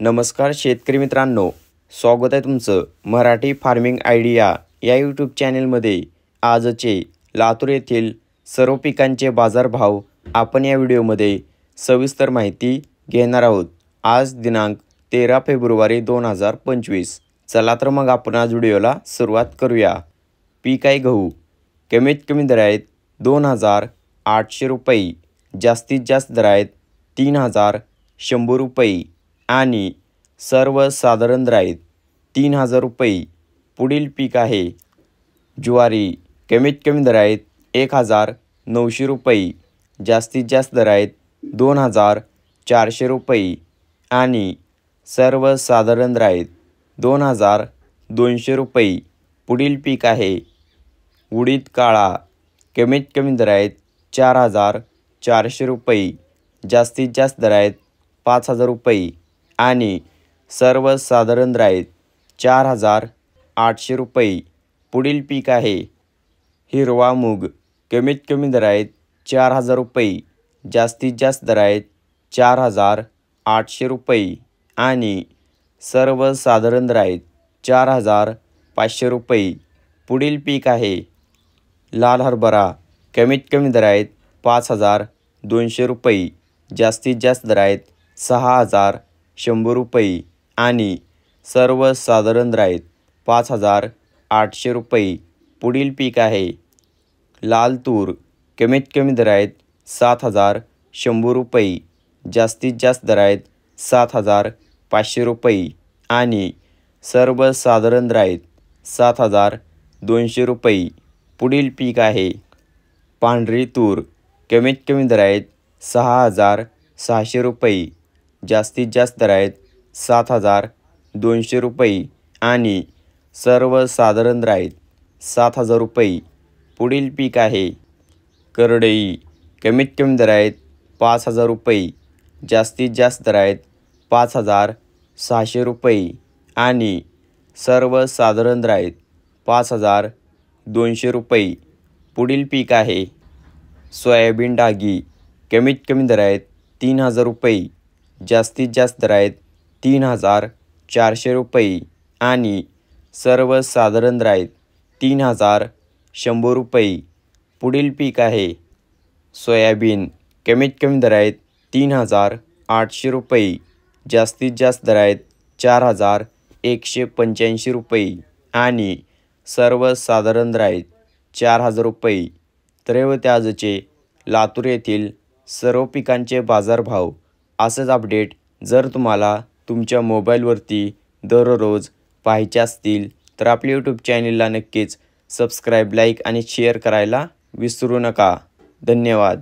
नमस्कार शेतकरी मित्रांनो, स्वागत आहे तुमचं मराठी फार्मिंग आयडिया या यूट्यूब चॅनलमध्ये। आजचे लातूर येथील सर्व पिकांचे बाजारभाव आपण या व्हिडिओमध्ये सविस्तर माहिती घेणार आहोत। आज दिनांक 13 फेब्रुवारी 2025। चला तर मग आपण आज व्हिडिओला सुरुवात करूया। पीक आहे गहू, कमीत कमी दर आहेत 2800 रुपये, जास्तीत जास्त दर आहेत 3100 रुपये आणि सर्वसाधारण दर आहेत 3000 रुपये। पुढील पीक आहे ज्वारी, कमीत कमी दर आहेत 1900 रुपये, जास्तीत जास्त दर आहेत 2400 रुपये आणि सर्वसाधारण दर आहेत 2200 रुपये। पुढील पीक आहे उडीद काळा, कमीत कमी दर आहेत 4400 रुपये, जास्तीत जास्त दर आहेत 5000 रुपये आणि सर्वसाधारण दर आहेत 4800 रुपये। पुढील पीक आहे हिरवा मूग, कमीत कमी दर आहेत 4000 रुपये, जास्तीत जास्त दर आहेत 4800 रुपये आणि सर्वसाधारण दर आहेत 4500 रुपये। पुढील पीक आहे लाल हरभरा, कमीत कमी दर आहेत 5200 रुपये, जास्तीत जास्त दर आहेत 6100 रुपये आणि सर्वसाधारण दर आहेत 5800 रुपये। पुढील पीक आहे लाल तूर, कमीत कमी दर आहेत 7100 रुपये, जास्तीत जास्त दर आहेत 7500 रुपये आणि सर्वसाधारण दर आहेत 7200 रुपये। पुढील पीक आहे पांढरी तूर, कमीत कमी दर आहेत 6600 रुपये, जास्तीत जास्त दर आहेत 7200 रुपये आणि सर्वसाधारण दर आहेत 7000 रुपये। पुढील पीक आहे करडई, कमीत कमी दर आहेत 5000 रुपये, जास्तीत जास्त दर आहेत 5600 रुपये आणि सर्वसाधारण दर आहेत 5200 रुपये। पुढील पीक आहे सोयाबीन डागी, कमीत कमी दर आहेत 3000 रुपये, जास्तीत जास्त दर आहेत 3400 रुपये आणि सर्वसाधारण दर आहेत 3100 रुपये। पुढील पीक आहे सोयाबीन, कमीत कमी दर आहेत 3800 रुपये, जास्तीत जास्त दर आहेत 4185 रुपये आणि सर्वसाधारण दर आहेत 4000 रुपये। तर हे होते आजचे लातूर येथील सर्व पिकांचे बाजारभाव। असेच अपडेट जर तुम्हाला तुमच्या मोबाईलवरती दररोज पाहायचे असतील तर आपल्या यूट्यूब चॅनलला नक्कीच सबस्क्राईब, लाईक आणि शेअर करायला विसरू नका। धन्यवाद।